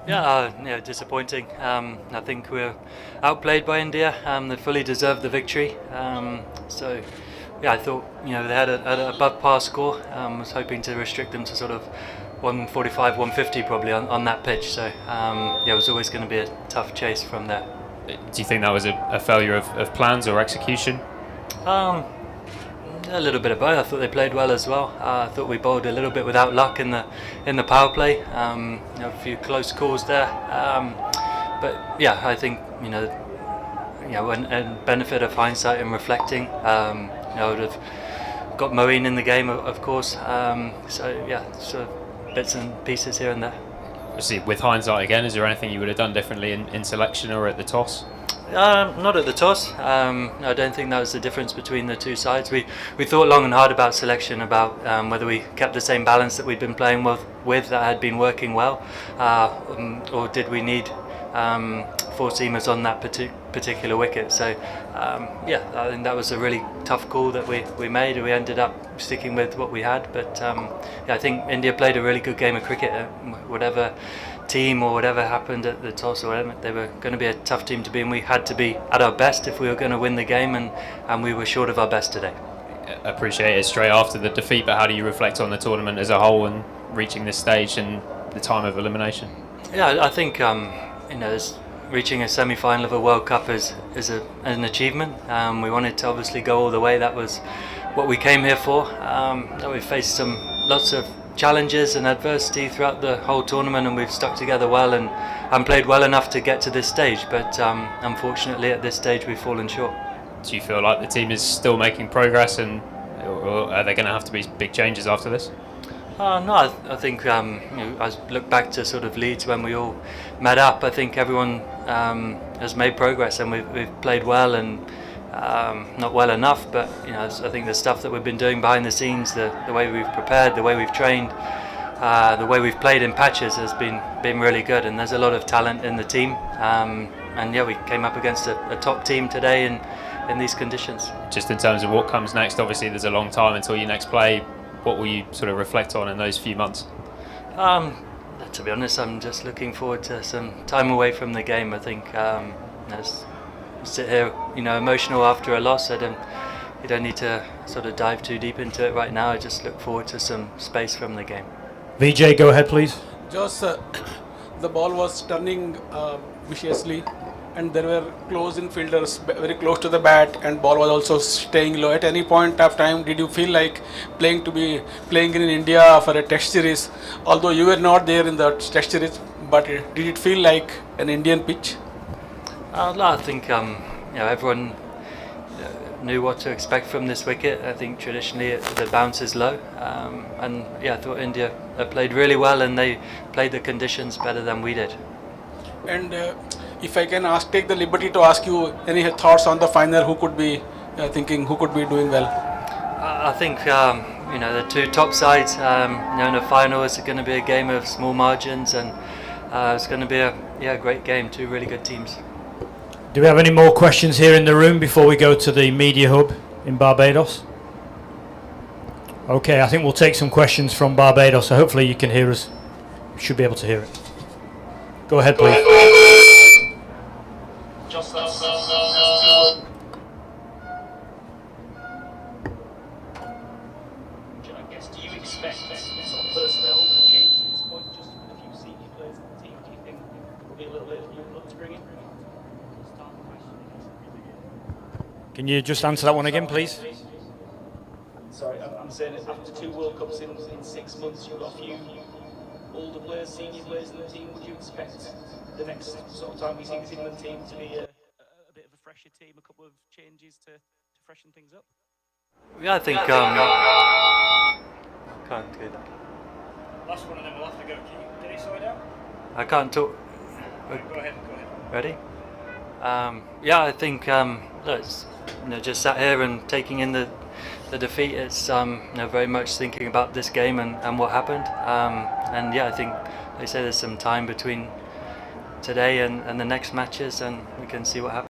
Yeah, disappointing. I think we were outplayed by India. They fully deserved the victory. I thought they had a above par score. Was hoping to restrict them to sort of 145, 150 probably on that pitch. It was always going to be a tough chase from there. Do you think that was a failure of plans or execution? A little bit of both. I thought they played well as well. I thought we bowled a little bit without luck in the power play. A few close calls there. I think and benefit of hindsight and reflecting. I would have got Moeen in the game, of course. So bits and pieces here and there. Obviously, with hindsight again, is there anything you would have done differently in selection or at the toss? Not at the toss. I don't think that was the difference between the two sides. We thought long and hard about selection, about whether we kept the same balance that we'd been playing with that had been working well, or did we need four seamers on that particular wicket. I think that was a really tough call that we made. We ended up sticking with what we had, but I think India played a really good game of cricket. Whatever team or whatever happened at the toss or whatever, they were going to be a tough team to be, and we had to be at our best if we were going to win the game, and we were short of our best today. Appreciate it straight after the defeat, but how do you reflect on the tournament as a whole and reaching this stage and the time of elimination? Yeah, I think reaching a semi-final of a World Cup is an achievement. We wanted to obviously go all the way. That was what we came here for. We faced lots of challenges and adversity throughout the whole tournament, and we've stuck together well and played well enough to get to this stage, but unfortunately at this stage we've fallen short. Do you feel like the team is still making progress, and or are there going to have to be big changes after this? No, I think I look back to sort of Leeds when we all met up. I think everyone has made progress, and we've played well and not well enough, but I think the stuff that we've been doing behind the scenes, the way we've prepared, the way we've trained, the way we've played in patches has been really good, and there's a lot of talent in the team. We came up against a top team today in these conditions. Just in terms of what comes next, obviously there's a long time until you next play. What will you sort of reflect on in those few months? To be honest, I'm just looking forward to some time away from the game. I think sit here, emotional after a loss. You don't need to sort of dive too deep into it right now. I just look forward to some space from the game. VJ, go ahead, please. Jos, the ball was turning viciously, and there were close infielders very close to the bat, and ball was also staying low. At any point of time, did you feel like playing in India for a test series? Although you were not there in the test series, but did it feel like an Indian pitch? I think everyone knew what to expect from this wicket. I think traditionally the bounce is low, I thought India played really well, and they played the conditions better than we did. And if I can take the liberty to ask you any thoughts on the final, who could be doing well? I think the two top sides in the final is going to be a game of small margins, and it's going to be a great game. Two really good teams. Do we have any more questions here in the room before we go to the media hub in Barbados? Okay, I think we'll take some questions from Barbados, so hopefully you can hear us. You should be able to hear it. Go ahead, please. Just I guess, do you expect sort of personnel change at this point, just with a few senior players in the team? Do you think there'll be a little bit of new blood to bring in? Can you just answer that one again, please? Sorry, I'm saying that after 2 World Cups in 6 months, you've got a few older players, senior players in the team. Would you expect the next sort of time we see this England team to be a bit of a fresher team, a couple of changes to freshen things up? Yeah, I think can't do that. Last one, and then we'll have to go. Can you slow it down? I can't talk. Go ahead. Ready? I think it's, just sat here and taking in the defeat. It's very much thinking about this game and what happened. I think they say there's some time between today and the next matches, and we can see what happens.